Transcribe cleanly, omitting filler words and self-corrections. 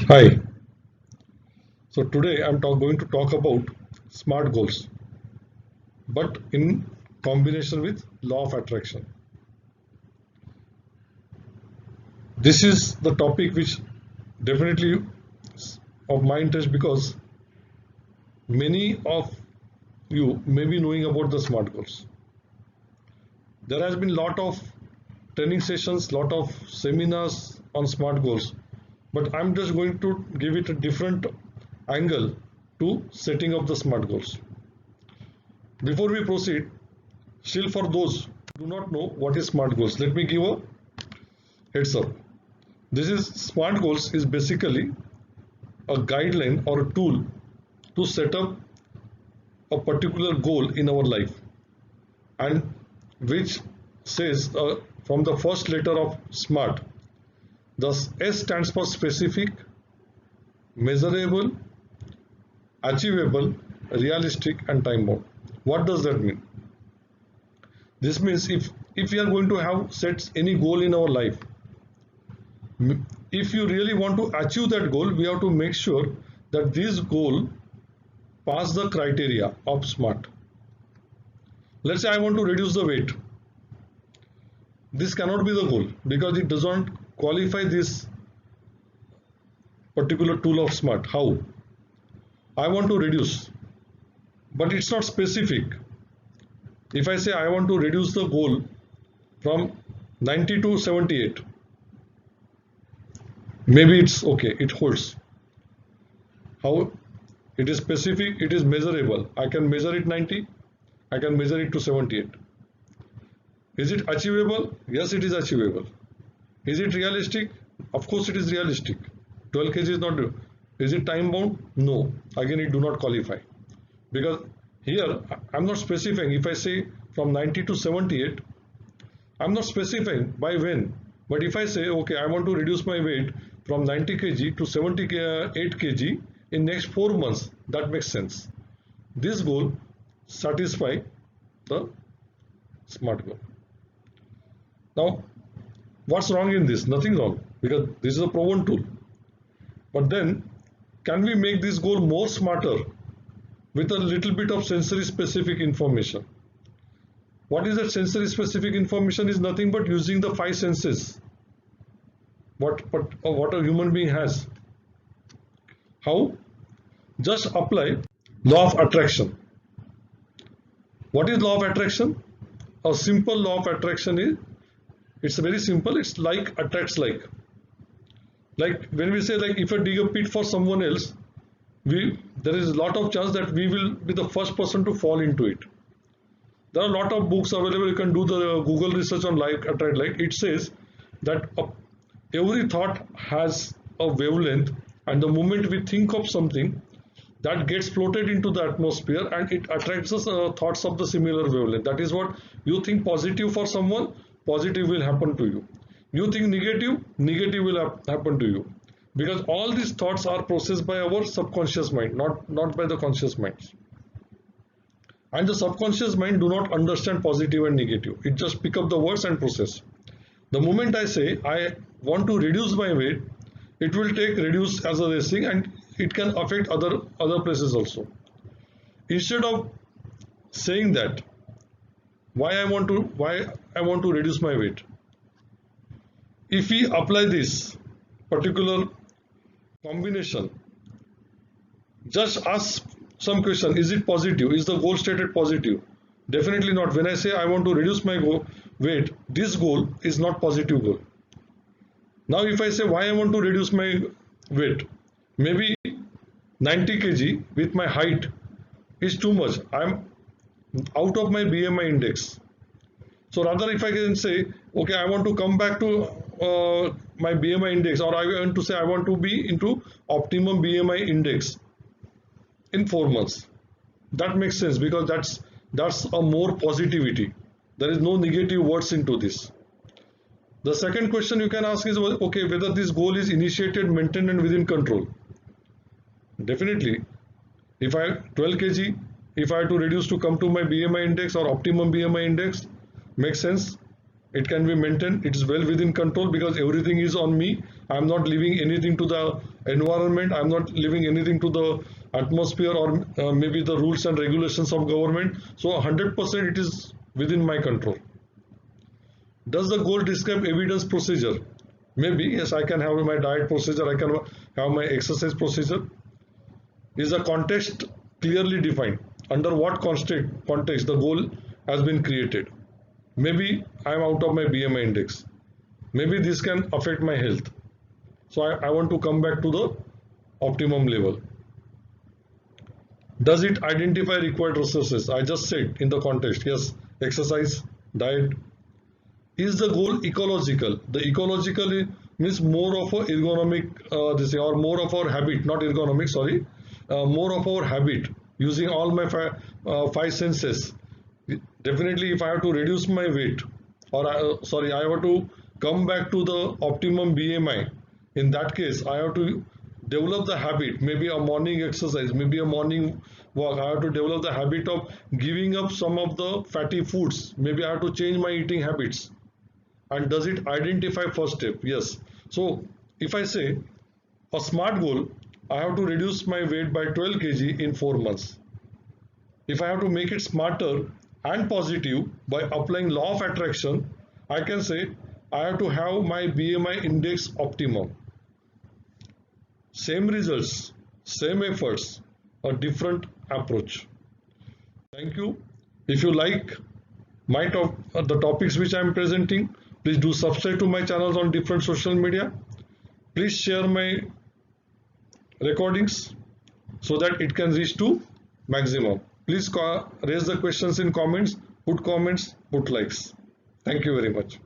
Hi. So today I'm going to talk about smart goals, but in combination with law of attraction. This is the topic which definitely is of my interest because many of you may be knowing about the smart goals. There has been lot of training sessions, lot of seminars on smart goals, but I'm just going to give it a different angle to setting up the smart goals. Before we proceed, still, for those who do not know what is SMART goals, let me give a heads up. This is SMART goals is basically a guideline or a tool to set up a particular goal in our life, and which says from the first letter of SMART, the S stands for specific, measurable, achievable, realistic, and time bound. What does that mean? This means if we are going to have set any goal in our life, if you really want to achieve that goal, we have to make sure that this goal pass the criteria of SMART. Let's say I want to reduce the weight. This cannot be the goal because it doesn't qualify this particular tool of SMART. How? I want to reduce, but it's not specific. If I say I want to reduce the goal from 90 to 78, maybe it's okay, it holds. How? It is specific, it is measurable. I can measure it 90, I can measure it to 78. Is it achievable? Yes, it is achievable. Is it realistic? Of course it is realistic. 12 kg is not. Is it time bound? No. Again, it do not qualify. Because here I'm not specifying. If I say from 90 to 78, I'm not specifying by when. But if I say, okay, I want to reduce my weight from 90 kg to 78 kg in next 4 months, that makes sense. This goal satisfy the SMART goal. Now, what's wrong in this? Nothing wrong, because this is a proven tool. But then, can we make this goal more smarter with a little bit of sensory specific information? What is that sensory specific information? Is nothing but using the 5 senses. What a human being has. How? Just apply law of attraction. What is law of attraction? A simple law of attraction is, it's very simple. It's like attracts like. Like when we say, like, if I dig a pit for someone else, there is a lot of chance that we will be the first person to fall into it. There are a lot of books available. You can do the Google research on like attract like. It says that every thought has a wavelength, and the moment we think of something, that gets floated into the atmosphere and it attracts us thoughts of the similar wavelength. That is what you think positive for someone, positive will happen to you. You think negative, negative will happen to you. Because all these thoughts are processed by our subconscious mind, not by the conscious mind. And the subconscious mind do not understand positive and negative. It just pick up the words and process. The moment I say I want to reduce my weight, it will take reduce as a thing, and it can affect other places also. Instead of saying that why I want to reduce my weight, if we apply this particular combination, just ask some question: is it positive? Is the goal stated positive? Definitely not. When I say I want to reduce my weight, this goal is not positive goal. Now if I say why I want to reduce my weight, maybe 90 kg with my height is too much. I'm out of my BMI index. So rather, if I can say, okay, I want to come back to my BMI index, or I want to say I want to be into optimum BMI index in 4 months. That makes sense because that's a more positivity. There is no negative words into this. The second question you can ask is, okay, whether this goal is initiated, maintained, and within control. Definitely, if I 12 kg, if I have to reduce to come to my BMI index or optimum BMI index, makes sense. it can be maintained. It is well within control because everything is on me. I am not leaving anything to the environment. I am not leaving anything to the atmosphere or maybe the rules and regulations of government. So 100% it is within my control. Does the goal describe evidence procedure? Maybe yes, I can have my diet procedure, I can have my exercise procedure. Is the context clearly defined? Under what context the goal has been created? Maybe I am out of my BMI index. Maybe this can affect my health. So I want to come back to the optimum level. Does it identify required resources? I just said in the context, yes, exercise, diet. Is the goal ecological? The ecological means more of a ergonomic, or more of our habit, not ergonomic, sorry, more of our habit, using all my five senses. Definitely, if I have to reduce my weight, or I have to come back to the optimum BMI, in that case, I have to develop the habit, maybe a morning exercise, maybe a morning walk. I have to develop the habit of giving up some of the fatty foods. Maybe I have to change my eating habits. And does it identify first step? Yes. So if I say a SMART goal, I have to reduce my weight by 12 kg in 4 months. If I have to make it smarter and positive by applying law of attraction, I can say I have to have my BMI index optimum. Same results, same efforts, a different approach. Thank you. If you like the topics which I am presenting, please do subscribe to my channels on different social media. Please share my recordings so that it can reach to maximum. Please raise the questions in comments, put likes. Thank you very much.